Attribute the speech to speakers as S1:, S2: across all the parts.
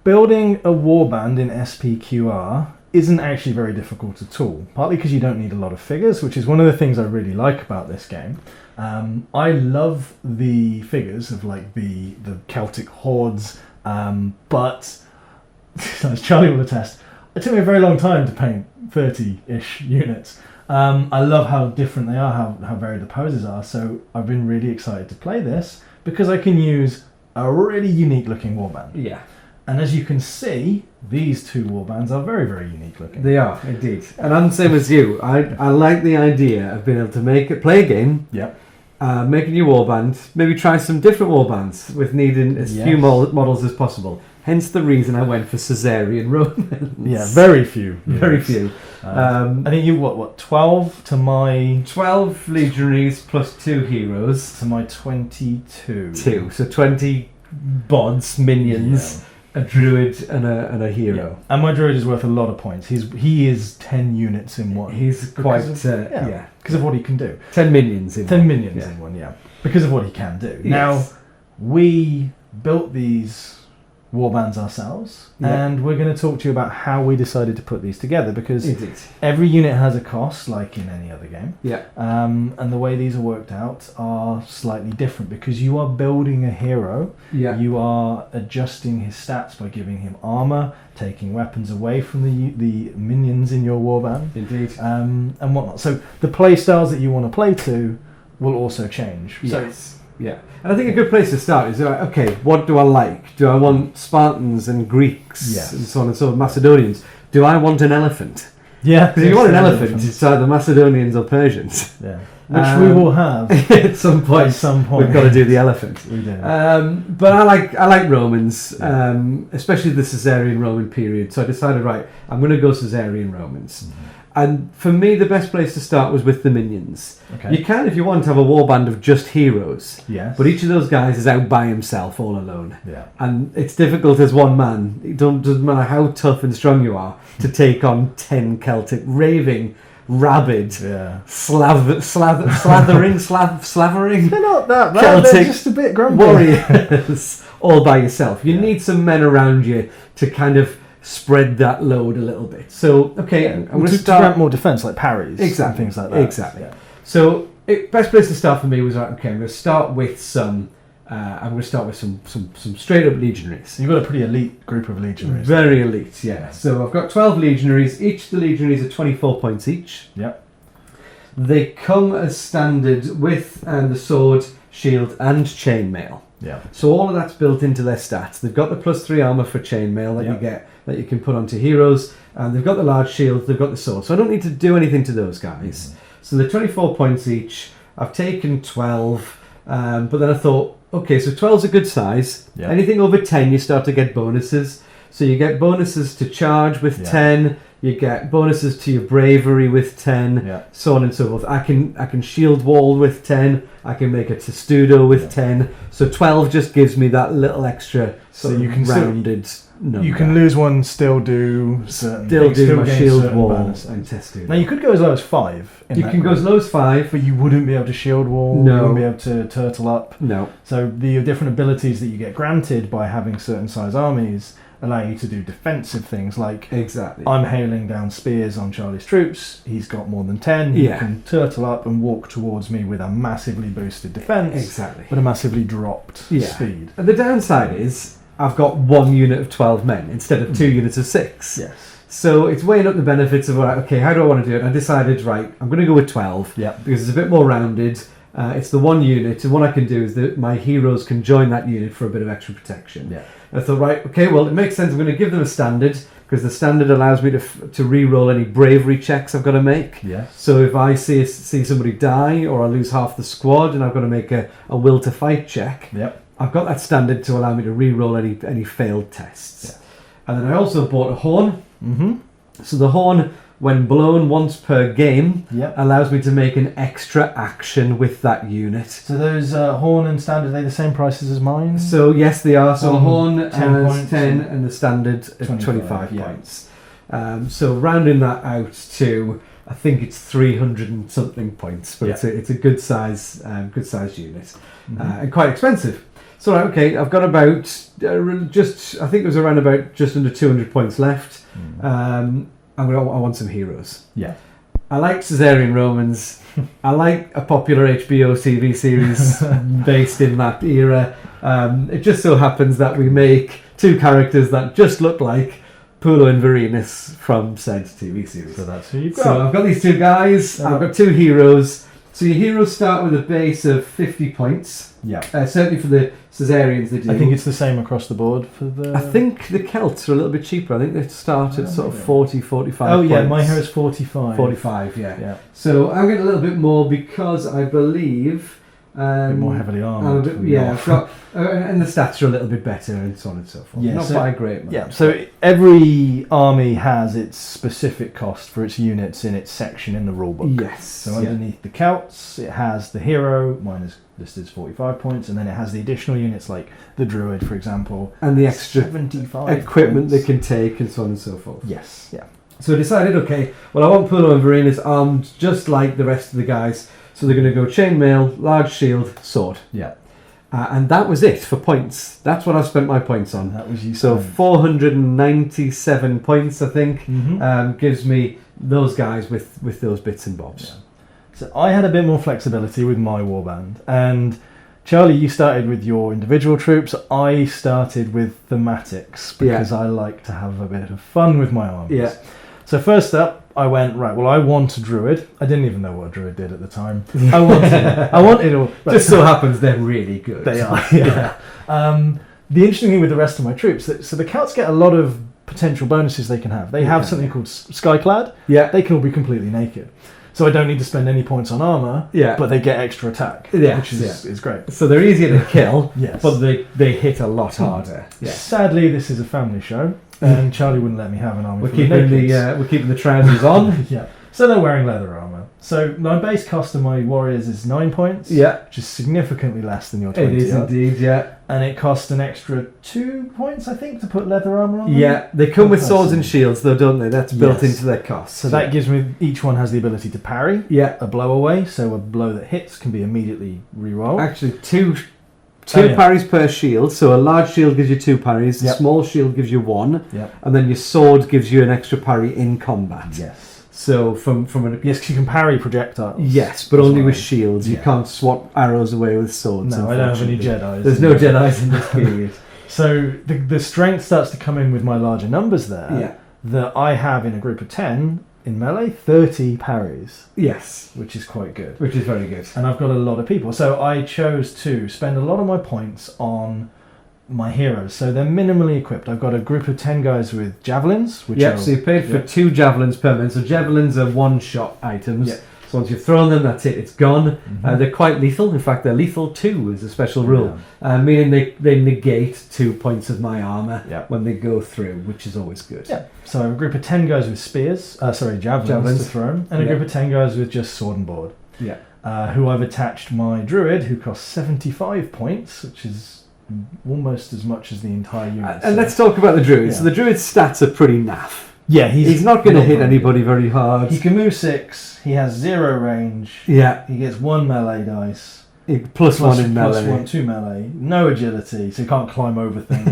S1: building a warband in SPQR isn't actually very difficult at all, partly because you don't need a lot of figures, which is one of the things I really like about this game. I love the figures of like the Celtic hordes, but as Charlie will attest, it took me a very long time to paint 30-ish units. I love how different they are, how varied the poses are, so I've been really excited to play this because I can use a really unique looking warband.
S2: Yeah.
S1: And as you can see, these two warbands are very, very unique looking.
S2: They are, indeed. And I'm the same as you. I like the idea of being able to play a game,
S1: Yep.
S2: make a new warband, maybe try some different warbands with needing as few models as possible. Hence the reason I went for Caesarian Romans.
S1: Yeah, very few.
S2: Very few.
S1: I think you, what, 12 to my...
S2: 12 Legionaries plus 2 heroes.
S1: To my 22.
S2: 2. So 20 bods, minions, a druid and a hero.
S1: Yeah. And my druid is worth a lot of points. He is 10 units in one.
S2: He's quite...
S1: Because of what he can do.
S2: 10 minions in
S1: 10
S2: one.
S1: minions in one, yeah. Because of what he can do.
S2: Yes.
S1: Now, we built these warbands ourselves, and we're going to talk to you about how we decided to put these together, because every unit has a cost, like in any other game.
S2: Yeah.
S1: And the way these are worked out are slightly different, because you are building a hero.
S2: Yeah.
S1: You are adjusting his stats by giving him armor, taking weapons away from the minions in your warband.
S2: Indeed.
S1: And whatnot. So the play styles that you want to play to will also change.
S2: Yes. Yeah, and I think a good place to start is, okay, what do I like? Do I want Spartans and Greeks and so on and so on, Macedonians? Do I want an elephant?
S1: Yeah.
S2: Because if you want an elephant, it's either Macedonians or Persians.
S1: Yeah. Which we will have
S2: at some point. We've got to do the elephant.
S1: We do.
S2: But I like Romans, especially the Caesarian Roman period. So I decided, right, I'm going to go Caesarian Romans. Mm-hmm. And for me, the best place to start was with the minions.
S1: Okay.
S2: You can, if you want, have a warband of just heroes.
S1: Yes.
S2: But each of those guys is out by himself, all alone.
S1: Yeah.
S2: And it's difficult as one man. It doesn't matter how tough and strong you are to take on 10 Celtic raving, rabid, slavering.
S1: They're not that bad.
S2: Celtic
S1: They're just a bit grumpy.
S2: Warriors all by yourself. You need some men around you to kind of spread that load a little bit. So, okay, I'm going to start...
S1: grant more defense, like parries.
S2: Exactly.
S1: And things like that.
S2: Exactly. Yeah. So, best place to start for me was, okay, I'm going to start with some straight up legionaries.
S1: You've got a pretty elite group of legionaries.
S2: Very elite, yeah. So I've got 12 legionaries. Each of the legionaries are 24 points each.
S1: Yep.
S2: They come as standard with the sword, shield, and chainmail.
S1: Yeah. So
S2: all of that's built into their stats. They've got the +3 armor for chainmail that you get, that you can put onto heroes, and they've got the large shield, they've got the sword. So I don't need to do anything to those guys. Mm-hmm. So they're 24 points each. I've taken 12, but then I thought, okay, so 12's a good size. Yeah. Anything over 10, you start to get bonuses. So you get bonuses to charge with 10. You get bonuses to your bravery with 10, so on and so forth. I can shield wall with 10. I can make a testudo with 10. So 12 just gives me that little extra
S1: you can
S2: rounded number.
S1: You can lose one, still do certain things,
S2: do my shield wall
S1: bonus.
S2: and testudo.
S1: Now you could go as low as 5.
S2: You can go as low as 5,
S1: but you wouldn't be able to shield wall.
S2: No.
S1: You wouldn't be able to turtle up.
S2: No.
S1: So the different abilities that you get granted by having certain size armies allow you to do defensive things, like I'm hailing down spears on Charlie's troops. He's got more than 10. He can turtle up and walk towards me with a massively boosted defense, but a massively dropped speed.
S2: And the downside is I've got 1 unit of 12 men instead of 2 units of 6.
S1: Yes.
S2: So it's weighing up the benefits of, okay, how do I want to do it? I decided, right, I'm going to go with 12 because it's a bit more rounded. It's the 1 unit, and what I can do is that my heroes can join that unit for a bit of extra protection. Yeah. I thought, right, okay, well, it makes sense. I'm going to give them a standard, because the standard allows me to re-roll any bravery checks I've got to make. Yeah. So if I see somebody die, or I lose half the squad, and I've got to make a will to fight check, I've got that standard to allow me to re-roll any failed tests. Yeah. And then I also bought a horn. Mm-hmm. So the horn, when blown once per game, allows me to make an extra action with that unit.
S1: So those horn and standard, are they the same prices as mine?
S2: So yes, they are. So horn
S1: 10 points,
S2: 10 and the standard 25 points. So rounding that out to, I think it's 300 and something points, but it's a good size unit, and quite expensive. So okay, I've got about I think it was around about just under 200 points left. I want some heroes.
S1: Yeah.
S2: I like Caesarian Romans. I like a popular HBO TV series based in that era. It just so happens that we make two characters that just look like Pulo and Varinus from said TV series.
S1: So that's who you've got.
S2: So I've got these two guys. I've got two heroes. So your heroes start with a base of 50 points.
S1: Yeah.
S2: Certainly for the Caesarians they do.
S1: I think it's the same across the board for the...
S2: I think the Celts are a little bit cheaper. I think they start at sort of 40, 45
S1: Oh,
S2: points.
S1: yeah, my hero's 45.
S2: 45, yeah.
S1: Yeah.
S2: So I'm getting a little bit more because I believe...
S1: a bit more heavily armoured.
S2: I've got... and the stats are a little bit better and so on and so forth.
S1: Yeah,
S2: Not by a great much.
S1: Yeah, so every army has its specific cost for its units in its section in the rulebook.
S2: Yes.
S1: So underneath the Celts, it has the hero, mine is listed as 45 points, and then it has the additional units like the Druid, for example.
S2: And the extra
S1: 75
S2: equipment
S1: points.
S2: they can take and so on and so forth.
S1: Yes, yeah.
S2: So I decided, okay, well I want Pulo and Varinus armed just like the rest of the guys. So they're going to go chainmail, large shield, sword.
S1: Yeah.
S2: And that was it for points. That's what I've spent my points on.
S1: That was you.
S2: So 497 points, I think, gives me those guys with those bits and bobs.
S1: Yeah. So I had a bit more flexibility with my warband. And Charlie, you started with your individual troops. I started with thematics because I like to have a bit of fun with my armies.
S2: Yeah.
S1: So first up, I went, right, well, I want a druid. I didn't even know what a druid did at the time. I wanted all...
S2: Just so happens they're really good.
S1: They are, yeah. The interesting thing with the rest of my troops, so the Celts get a lot of potential bonuses they can have. They have something called Skyclad.
S2: Yeah.
S1: They can all be completely naked. So I don't need to spend any points on armour, but they get extra attack, which is great.
S2: So they're easier to kill,
S1: yes.
S2: But they hit a lot harder.
S1: Yeah. Sadly, this is a family show. And Charlie wouldn't let me have an army.
S2: We're keeping the trousers on.
S1: Yeah. So they're wearing leather armour. So my base cost of my warriors is 9 points.
S2: Yeah.
S1: Which is significantly less than your 20.
S2: It is indeed, yeah.
S1: And it costs an extra 2 points, I think, to put leather armour on them.
S2: Yeah, they come with swords and shields though, don't they? That's built into their cost.
S1: So that gives me, each one has the ability to parry.
S2: Yeah.
S1: A blow away, so a blow that hits can be immediately rerolled.
S2: Actually, two parries per shield. So a large shield gives you 2 parries, a small shield gives you 1, and then your sword gives you an extra parry in combat.
S1: Yes.
S2: So from an
S1: yes, because you can parry projectiles.
S2: Yes, but only with shields. You can't swap arrows away with swords.
S1: No, I don't have any Jedis.
S2: There's no Jedis in this period.
S1: So the strength starts to come in with my larger numbers there.
S2: Yeah.
S1: That I have in a group of 10 in melee 30 parries.
S2: Yes,
S1: which is quite good.
S2: Which is very good.
S1: And I've got a lot of people, so I chose to spend a lot of my points on my heroes. So they're minimally equipped. I've got a group of 10 guys with javelins. Which
S2: so you paid for 2 javelins per man. So javelins are one-shot items. Yep. So once you've thrown them, that's it. It's gone. They're quite lethal. In fact, they're lethal 2 is a special rule, meaning they negate 2 points of my armour when they go through, which is always good. Yeah. So a group of 10 guys with spears, javelins to throw, and a group of 10 guys with just sword and board. Yeah. Who I've attached my druid, who costs 75 points, which is almost as much as the entire unit. And let's talk about the druid. So the druid's stats are pretty naff.
S1: Yeah,
S2: he's not going to hit anybody very hard.
S1: He can move 6. He has 0 range.
S2: Yeah.
S1: He gets 1 melee dice.
S2: Plus 1 in melee.
S1: Plus 1, 2 melee. No agility, so he can't climb over things.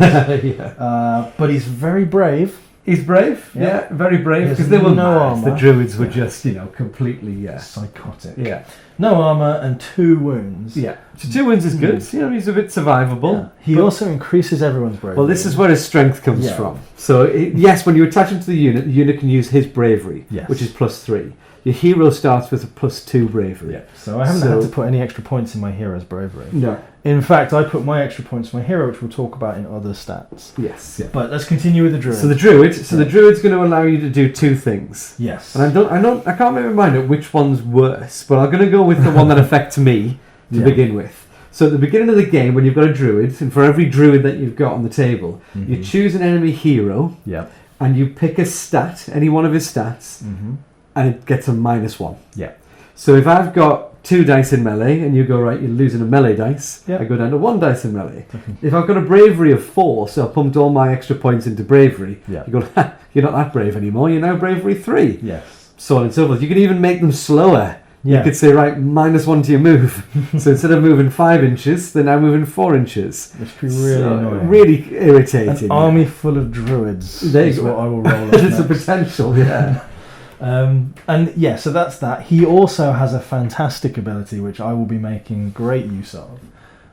S1: But he's very brave.
S2: He's brave. Yeah, very brave. Because they were no armor. The druids were just, completely
S1: psychotic.
S2: Yeah.
S1: No armor and 2 wounds.
S2: Yeah. So 2 wounds is good. He's a bit survivable.
S1: Yeah. He also increases everyone's bravery.
S2: Well, this is where his strength comes from. So, yes, when you attach him to the unit can use his bravery, which is plus 3. Your hero starts with a plus 2 bravery.
S1: Yeah. So I haven't had to put any extra points in my hero's bravery.
S2: No.
S1: In fact, I put my extra points in my hero, which we'll talk about in other stats.
S2: Yes. Yeah.
S1: But let's continue with the druid.
S2: So the druid's going to allow you to do 2 things.
S1: Yes.
S2: And I can't make my mind up which one's worse, but I'm going to go with the one that affects me to begin with. So at the beginning of the game, when you've got a druid, and for every druid that you've got on the table, you choose an enemy hero, and you pick a stat, any one of his stats, and it gets a -1.
S1: Yeah.
S2: So if I've got 2 dice in melee, and you go, right, you're losing a melee dice, I go down to 1 dice in melee. If I've got a bravery of 4, so I pumped all my extra points into bravery, you go, you're not that brave anymore, you're now bravery 3.
S1: Yes.
S2: So on and so forth. You can even make them slower You could say, right, -1 to your move. So instead of moving 5 inches, they're now moving 4 inches.
S1: Which could be really annoying.
S2: Really irritating.
S1: An army full of druids is what I will roll up
S2: There's a potential, yeah.
S1: So that's that. He also has a fantastic ability, which I will be making great use of,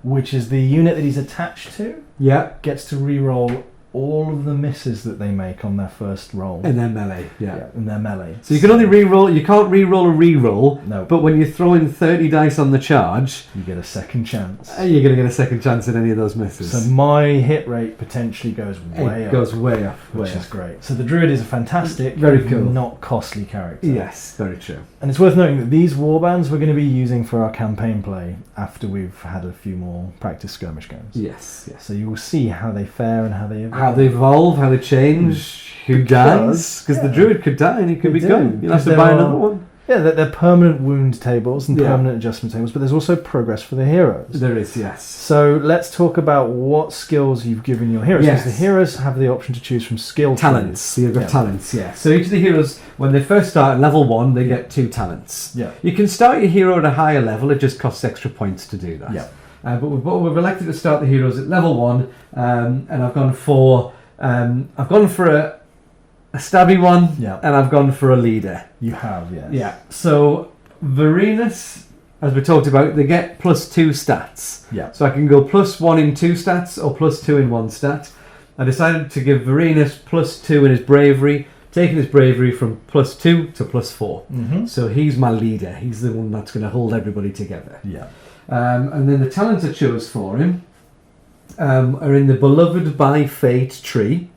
S1: which is the unit that he's attached to gets to reroll all of the misses that they make on their first roll.
S2: In their melee,
S1: in their melee.
S2: So you can only reroll, you can't reroll a reroll,
S1: no.
S2: But when you throw in 30 dice on the charge,
S1: you get a second chance.
S2: You're going to get a second chance in any of those misses.
S1: So my hit rate potentially goes way up.
S2: It goes way up.
S1: Which is great. So the Druid is a fantastic,
S2: very cool,
S1: not costly character.
S2: Yes, very true.
S1: And it's worth noting that these warbands we're going to be using for our campaign play after we've had a few more practice skirmish games.
S2: Yes.
S1: So you will see how they fare and how they evolve.
S2: How they change, who dies. Because the Druid could die and he could be gone. You'll have to buy another one.
S1: Yeah, they're permanent wound tables and permanent adjustment tables, but there's also progress for the heroes.
S2: There is, yes.
S1: So let's talk about what skills you've given your heroes. Because the heroes have the option to choose from skill
S2: talents. You've got talents, So each of the heroes, when they first start at level 1, they get 2 talents.
S1: Yeah.
S2: You can start your hero at a higher level, it just costs extra points to do that.
S1: Yeah.
S2: But we've elected to start the heroes at level 1, and I've gone for a stabby one, and I've gone for a leader.
S1: You have, yes.
S2: Yeah. So Varinus, as we talked about, they get +2 stats.
S1: Yeah.
S2: So I can go +1 in 2 stats or +2 in 1 stat. I decided to give Varinus +2 in his bravery, taking his bravery from +2 to +4.
S1: Mm-hmm.
S2: So he's my leader. He's the one that's going to hold everybody together.
S1: Yeah.
S2: And then the talents I chose for him are in the Beloved by Fate tree.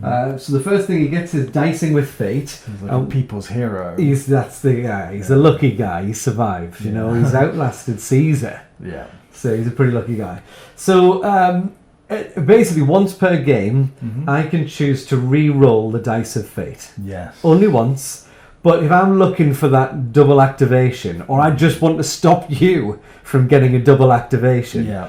S2: Mm-hmm. So the first thing he gets is Dicing with Fate.
S1: He's like a people's hero.
S2: That's the guy. He's a lucky guy. He survived. You know, he's outlasted Caesar.
S1: Yeah.
S2: So he's a pretty lucky guy. So basically, once per game, I can choose to re-roll the Dice of Fate.
S1: Yes.
S2: Only once. But if I'm looking for that double activation, or I just want to stop you from getting a double activation,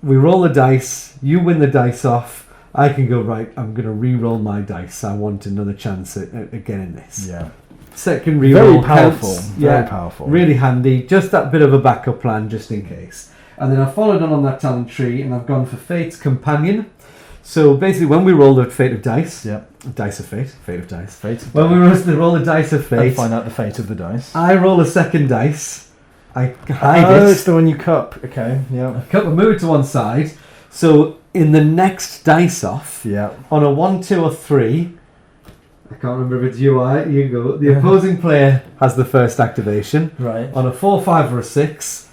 S2: we roll the dice, you win the dice off, I can go, right, I'm going to re-roll my dice. I want another chance at getting this.
S1: Yeah.
S2: Second re-roll.
S1: Very powerful.
S2: Counts.
S1: Very powerful.
S2: Really handy. Just that bit of a backup plan, just in case. And then I followed on that talent tree, and I've gone for Fate's Companion. So basically, when we roll the Fate of Dice, Dice of Fate, Fate of Dice. When we roll the Dice of Fate,
S1: and find out the fate of the dice.
S2: I roll a second dice. I hide it.
S1: Oh, it's the one you cup. Okay, yeah.
S2: I move it to one side. So in the next dice off, on a 1, 2, or 3, I can't remember if it's you go. The opposing player has the first activation.
S1: Right.
S2: On a 4, 5, or a 6,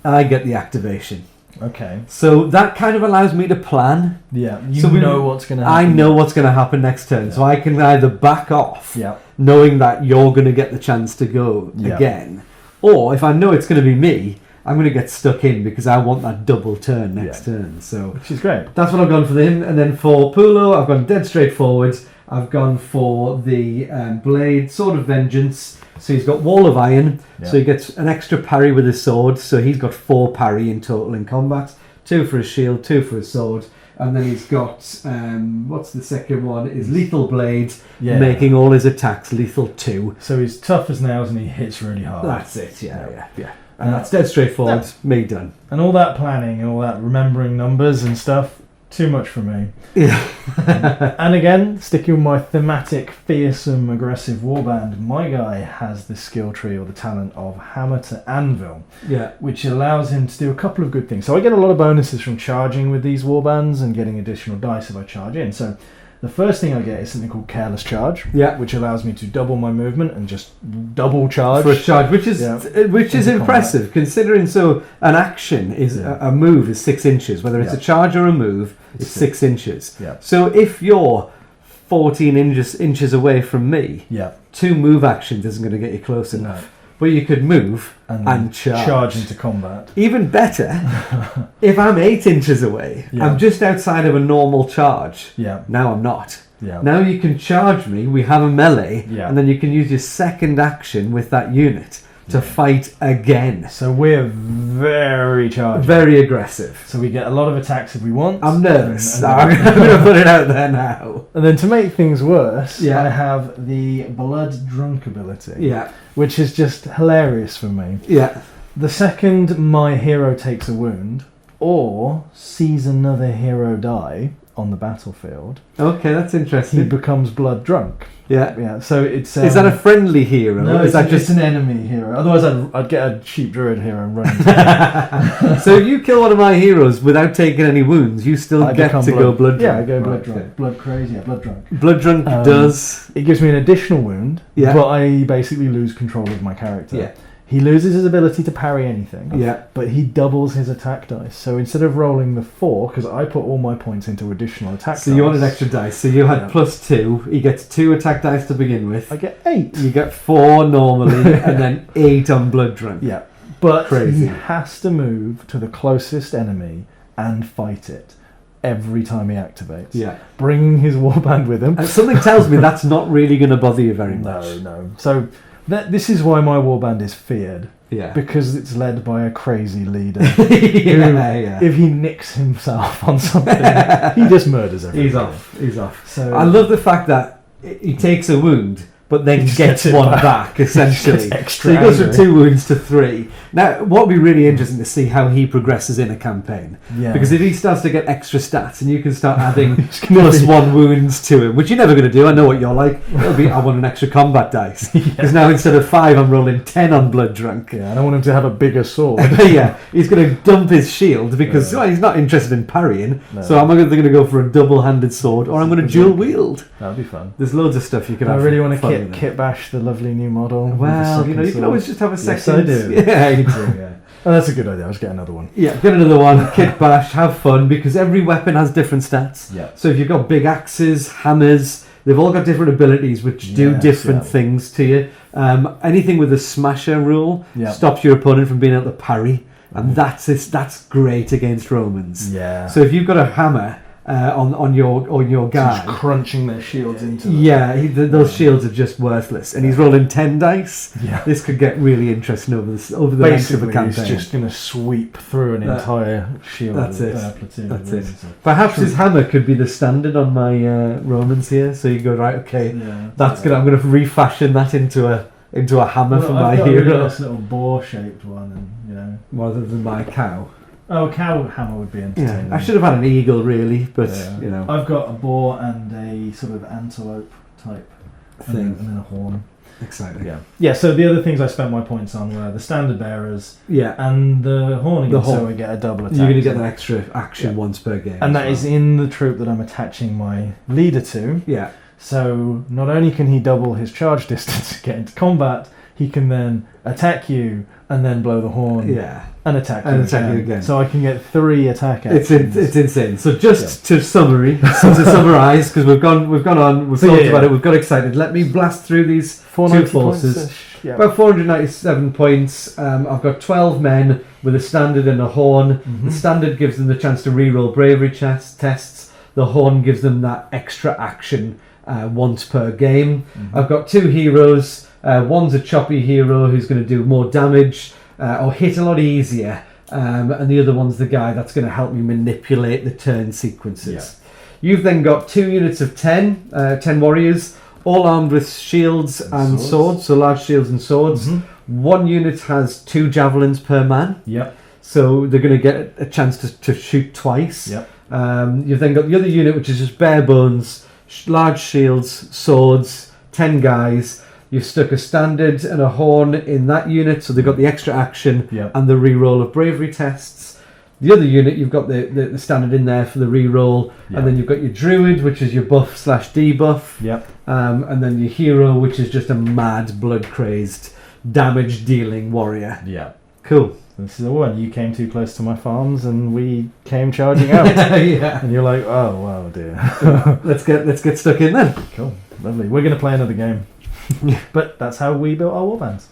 S2: I get the activation.
S1: Okay.
S2: So that kind of allows me to plan.
S1: Yeah. You know what's going to happen.
S2: I know what's going to happen next turn. So I can either back off, knowing that you're going to get the chance to go again, or if I know it's going to be me, I'm going to get stuck in because I want that double turn next turn. So
S1: which is great.
S2: That's what I've gone for him. And then for Pulo, I've gone dead straightforward. I've gone for the Blade, Sword of Vengeance. So he's got Wall of Iron, so he gets an extra parry with his sword. So he's got 4 parry in total in combat. 2 for his shield, 2 for his sword. And then he's got, what's the second one? Is Lethal Blade, making all his attacks lethal 2.
S1: So he's tough as nails and he hits really hard.
S2: That's it, yeah. And that's dead straightforward, me done.
S1: And all that planning and all that remembering numbers and stuff, too much for me.
S2: Yeah.
S1: And again, sticking with my thematic, fearsome, aggressive warband, my guy has the skill tree or the talent of Hammer to Anvil, which allows him to do a couple of good things. So I get a lot of bonuses from charging with these warbands and getting additional dice if I charge in. So the first thing I get is something called Careless Charge, which allows me to double my movement and just double charge
S2: for a charge, which is impressive considering. So an action is a move is 6 inches, whether it's a charge or a move, it's 6 inches. So if you're 14 inches away from me, 2 move actions isn't going to get you close enough. But you could move and charge
S1: into combat.
S2: Even better, if I'm 8 inches away, I'm just outside of a normal charge. Now I'm not. Now you can charge me, we have a melee, and then you can use your second action with that unit to fight again.
S1: So we're very charged.
S2: Very aggressive.
S1: So we get a lot of attacks if we want.
S2: I'm nervous.
S1: And
S2: I'm going to put it out there now.
S1: And then to make things worse,
S2: Yeah.
S1: I have the Blood Drunk ability.
S2: Yeah.
S1: Which is just hilarious for me.
S2: Yeah.
S1: The second my hero takes a wound, or sees another hero die on the battlefield,
S2: Okay, that's
S1: he
S2: interesting.
S1: becomes blood drunk.
S2: Yeah.
S1: Yeah, so it's...
S2: Is that a friendly hero?
S1: No,
S2: or is that
S1: it's an enemy hero. Otherwise I'd get a cheap druid hero and run into him.
S2: So if you kill one of my heroes without taking any wounds, you still
S1: I
S2: get
S1: become
S2: to go blood drunk.
S1: Yeah, I go blood
S2: Right,
S1: drunk.
S2: okay.
S1: Blood crazy, yeah, blood drunk.
S2: Blood drunk does...
S1: It gives me an additional wound,
S2: Yeah.
S1: but I basically lose control of my character.
S2: Yeah.
S1: He loses his ability to parry anything,
S2: Yeah.
S1: but he doubles his attack dice. So instead of rolling the 4, because I put all my points into additional attack
S2: So
S1: dice,
S2: you want an extra dice. So you had
S1: Yeah.
S2: +2. He gets 2 attack dice to begin with.
S1: I get 8.
S2: You get 4 normally, and then 8 on blood drunk.
S1: Yeah, but
S2: Crazy.
S1: he has to move to the closest enemy and fight it every time he activates.
S2: Yeah.
S1: Bringing his warband with him.
S2: And something tells me that's not really going to bother you very much.
S1: No. So this is why my warband is feared.
S2: Yeah.
S1: Because it's led by a crazy leader.
S2: yeah.
S1: If he nicks himself on something, he just murders everyone.
S2: He's off.
S1: So
S2: I love the fact that he takes a wound, but then
S1: He just
S2: gets
S1: gets it
S2: one
S1: back.
S2: back, essentially.
S1: Gets extra
S2: So he goes from
S1: angry.
S2: 2 wounds to 3. Now, what would be really interesting to see how he progresses in a campaign.
S1: Yeah.
S2: Because if he starts to get extra stats and you can start adding
S1: He's gonna be-
S2: +1 wounds to him, which you're never going to do, I know what you're like. It'll be, I want an extra combat dice. Because now instead of 5, I'm rolling 10 on blood drunk.
S1: Yeah, I don't want him to have a bigger sword.
S2: Yeah, he's going to dump his shield because well, he's not interested in parrying.
S1: No.
S2: So I'm either going to go for a double-handed sword or I'm going to dual wield.
S1: That'd be fun.
S2: There's loads of stuff you can
S1: I
S2: have.
S1: really want
S2: fun
S1: to
S2: with it.
S1: kit bash the lovely new model. with the
S2: Well, you
S1: second
S2: can
S1: sword.
S2: always just have a
S1: Yes,
S2: second.
S1: I do.
S2: Yeah, you do. Yeah.
S1: Oh, that's a good idea. I'll just get another one.
S2: Yeah, get another one. Kit bash, have fun because every weapon has different stats.
S1: Yeah.
S2: So if you've got big axes, hammers, they've all got different abilities which do
S1: Yes,
S2: different
S1: yeah.
S2: things to you. Anything with a smasher rule
S1: Yeah.
S2: stops your opponent from being able to parry, and that's great against Romans.
S1: Yeah.
S2: So if you've got a hammer on your guy,
S1: Just crunching their shields into them.
S2: yeah, those shields are just worthless, and he's rolling 10 dice.
S1: Yeah.
S2: This could get really interesting over the length of a
S1: Basically,
S2: campaign.
S1: he's just going to sweep through an entire shield.
S2: that's it.
S1: Platoon.
S2: That's
S1: of
S2: it.
S1: Romans.
S2: Perhaps his hammer could be the standard on my Romans here. So you go right, okay,
S1: Yeah.
S2: I'm going to refashion that into a hammer for my
S1: I've got a really
S2: hero
S1: nice little boar-shaped one, and
S2: rather than my cow.
S1: Oh, a cow hammer would be entertaining.
S2: Yeah, I should have had an eagle really, but
S1: Yeah. I've got a boar and a sort of antelope type
S2: thing.
S1: and then a horn.
S2: Exciting.
S1: Yeah. So the other things I spent my points on were the standard bearers
S2: Yeah,
S1: and the horn.
S2: The
S1: Again, so
S2: horn.
S1: I get a double attack.
S2: you're going to get that extra action
S1: Yeah.
S2: once per game.
S1: and
S2: as
S1: that is
S2: well.
S1: in the troop that I'm attaching my leader to.
S2: Yeah,
S1: So not only can he double his charge distance to get into combat, he can then attack you and then blow the horn
S2: yeah.
S1: and attack
S2: And
S1: you
S2: attack you
S1: again.
S2: again.
S1: So I can get 3 attack
S2: It's
S1: actions.
S2: insane. So just to summarise, because we've gone on, we've
S1: So,
S2: talked
S1: yeah.
S2: about it, we've got excited. Let me blast through these
S1: 490
S2: two forces.
S1: points-ish. Yeah.
S2: About 497 points. I've got 12 men with a standard and a horn.
S1: Mhm.
S2: The standard gives them the chance to reroll bravery tests. The horn gives them that extra action once per game.
S1: Mhm.
S2: I've got 2 heroes. One's a choppy hero who's going to do more damage or hit a lot easier. And the other one's the guy that's going to help me manipulate the turn sequences. You've then got 2 units of 10 warriors, all armed with shields and swords, so large shields and swords.
S1: Mhm.
S2: One unit has 2 javelins per man,
S1: Yep.
S2: so they're going to get a chance to shoot twice.
S1: Yep.
S2: You've then got the other unit, which is just bare bones, large shields, swords, 10 guys. You've stuck a standard and a horn in that unit, so they've got the extra action
S1: Yep.
S2: and the reroll of bravery tests. The other unit, you've got the standard in there for the reroll,
S1: Yep.
S2: and then you've got your druid, which is your buff/debuff,
S1: Yep.
S2: and then your hero, which is just a mad, blood-crazed, damage-dealing warrior.
S1: Yeah.
S2: Cool.
S1: This is the one. You came too close to my farms, and we came charging out.
S2: Yeah.
S1: And you're like, oh, wow, dear.
S2: Let's get stuck in then.
S1: Cool. Lovely. We're going to play another game. But that's how we built our warbands.